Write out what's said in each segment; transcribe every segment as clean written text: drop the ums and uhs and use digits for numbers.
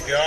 क्या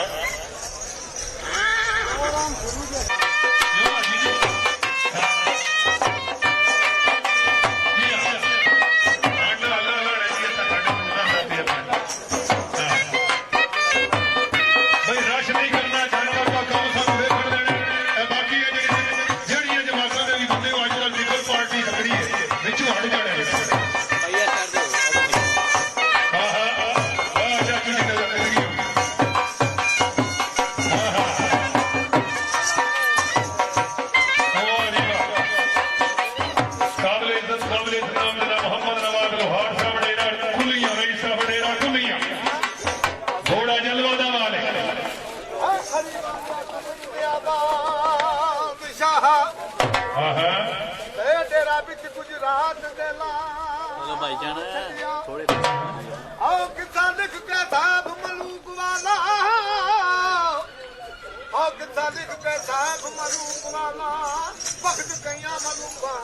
गुजरात भाई जान थोड़े आओ किसा लिख के साहब मलूक वाला आओ किसा लिख के साहब मलूक वाला वक्त कया मलूका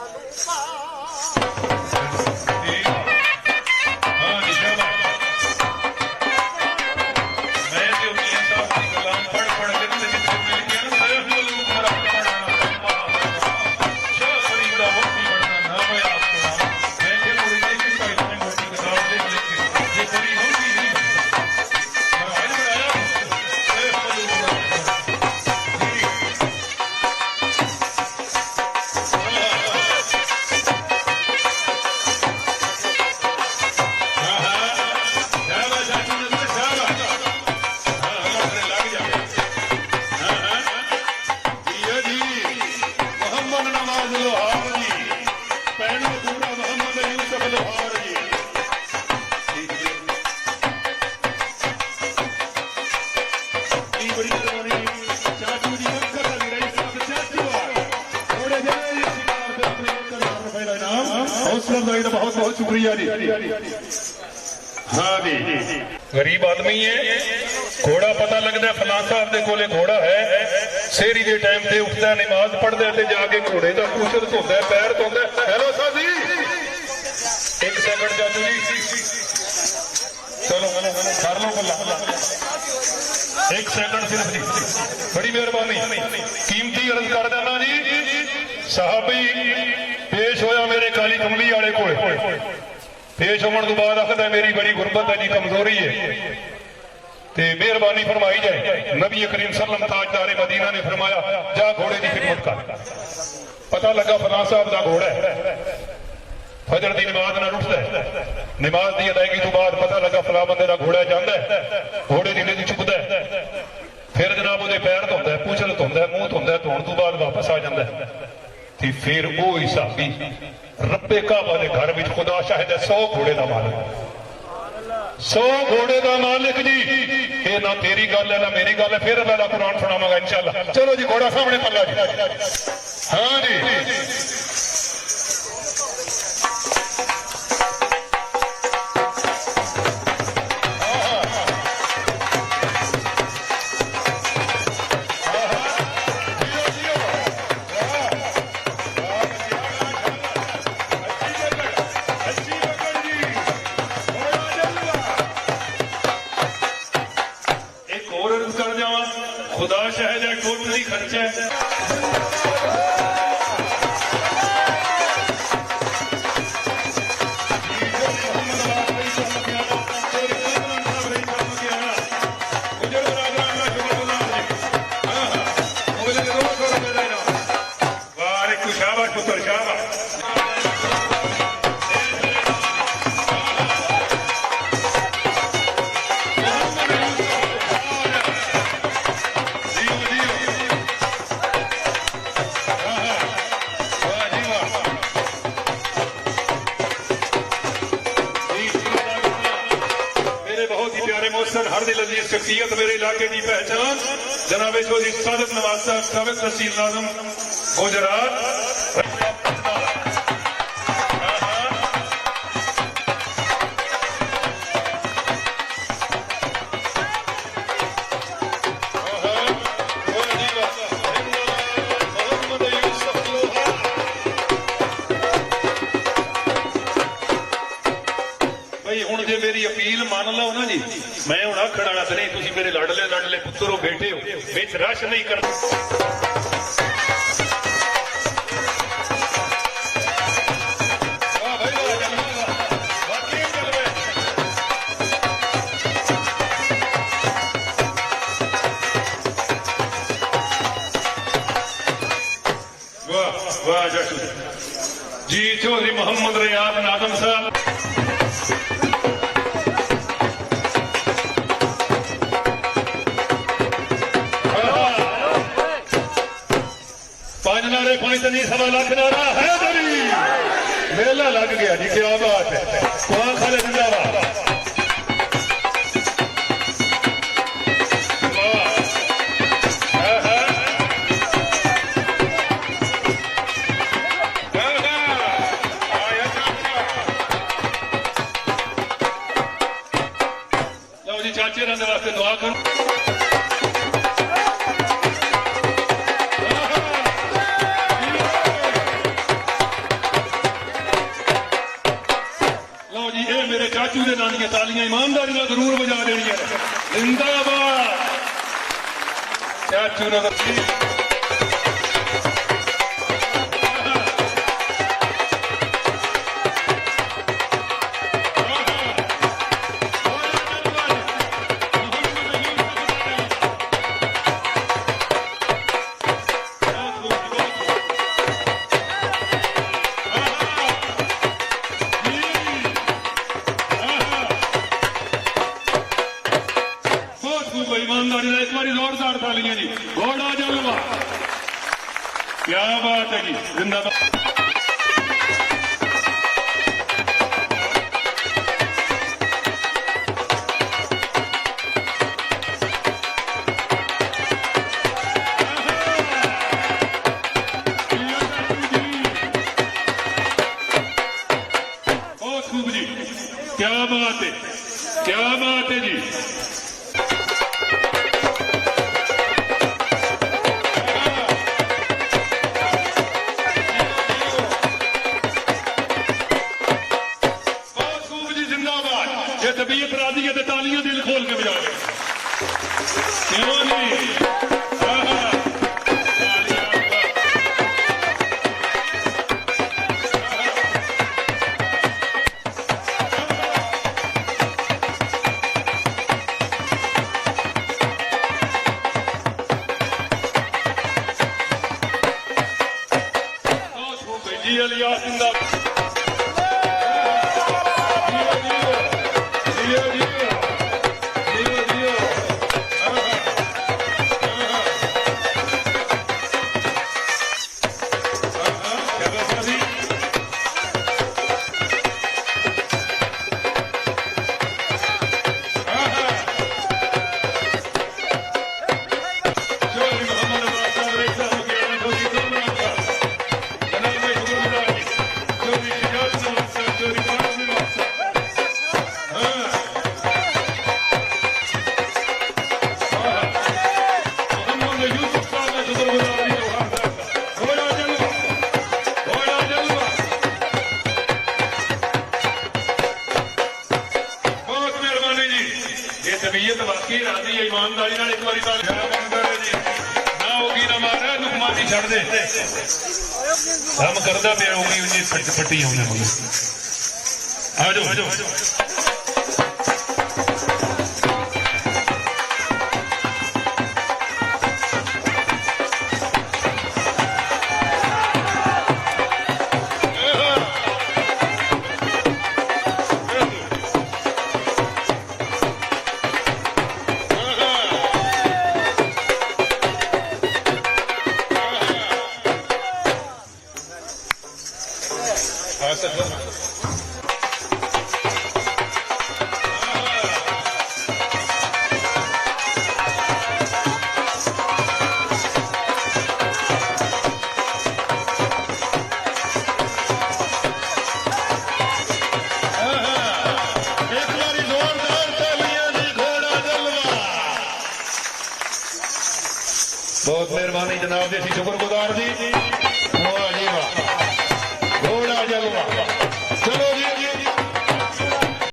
बहुत बहुत शुक्रिया जी। हाँ जी गरीब आदमी है घोड़ा पता लगता फलां साहब के कोले घोड़ा है सेरी के टाइम से उठता नमाज पढ़ता है जाके घोड़े का पूछल धोता पैर धोता। हेलो साहब जी एक सेकंड चाचू जी चलो कर लो गल्ला एक सेकंड सिर्फ जी बड़ी मेहरबानी कीमती अर्ज कर देना जी। साहबी पेश होया मेरे काली कमली वाले को पेश होने तो बाद आखदा मेरी बड़ी गुरबत है जी कमजोरी है ते मेहरबानी फरमाई जाए। नबी करीम सल्लम ताजदारे मदीना ने फरमाया जा घोड़े की खिदमत कर। पता लगा फलां साहब का घोड़ा है फजर की नमाज ना उठता है नमाज की अदायगी तो बाद पता लगा फलां बंदे का घोड़ा जाता है घोड़े की निधि चुकता है फिर जनाब वो पैर धोता है पूछल धोता है मुंह धोता है धोने तो बाद वापस आ जाता है ते फिर वो हिसाबी रब्बे काबा के घर में खुदा शाहिद है 100 घोड़े का मालिक 100 घोड़े का मालिक जी। ये ना तेरी गल है ना मेरी गल है फिर मैं कुरान सुनावांगा इंशाअल्लाह। चलो जी घोड़ा सामने पल्ला जी। हाँ जी खुदा शायद है टोटली खर्चा है शाबाश पुत्र शाबाश हर दिल अजीज शख्सियत मेरे इलाके की पहचान जनाब चौधरी सादिक नवाज साहब साबिक तहसील नाज़िम गुजरात। भाई हुण जे मेरी अपील मान लो ना जी मैं हूं आखण वाला तो नहीं, तुम मेरे लाडले लाडले पुत्र हो, बेटे हो, बिच रश नहीं करना। वाह जी चौधरी मोहम्मद रियाद नादम साहब, पांच नारे पांच तनी सवा लाख नारा है दरी, मेला लग गया जी, क्या बात है। वहां खाले जिंदाबाद, चाचे रहने वास्ते दुआ करो। लो जी ये मेरे चाचू के नाम की तालियां ईमानदारी में जरूर बजा देनी है। जिंदाबाद चाचू ने ईमानदारी एक बार जोरदार तालियां जी। घोड़ा जलवा, क्या बात है जी, जिंदाबाद। बहुत खूब जी, क्या बात है, क्या बात है जी। तबीयत राजी है तो तालियां दिल खोल के बजा रहे, क्यों नहीं। जी अलिया जिंदाबाद, तबीयत वाकई राजी है, ईमानदारी एक बार जी ना होगी ना मारा लुकमानी छड़ दे हम करदा पे होगी जी फटी होने वाली। आ जाओ बहुत मेहरबानी जनाब जी, शुक्रगुजार जी। वाह जी वाह।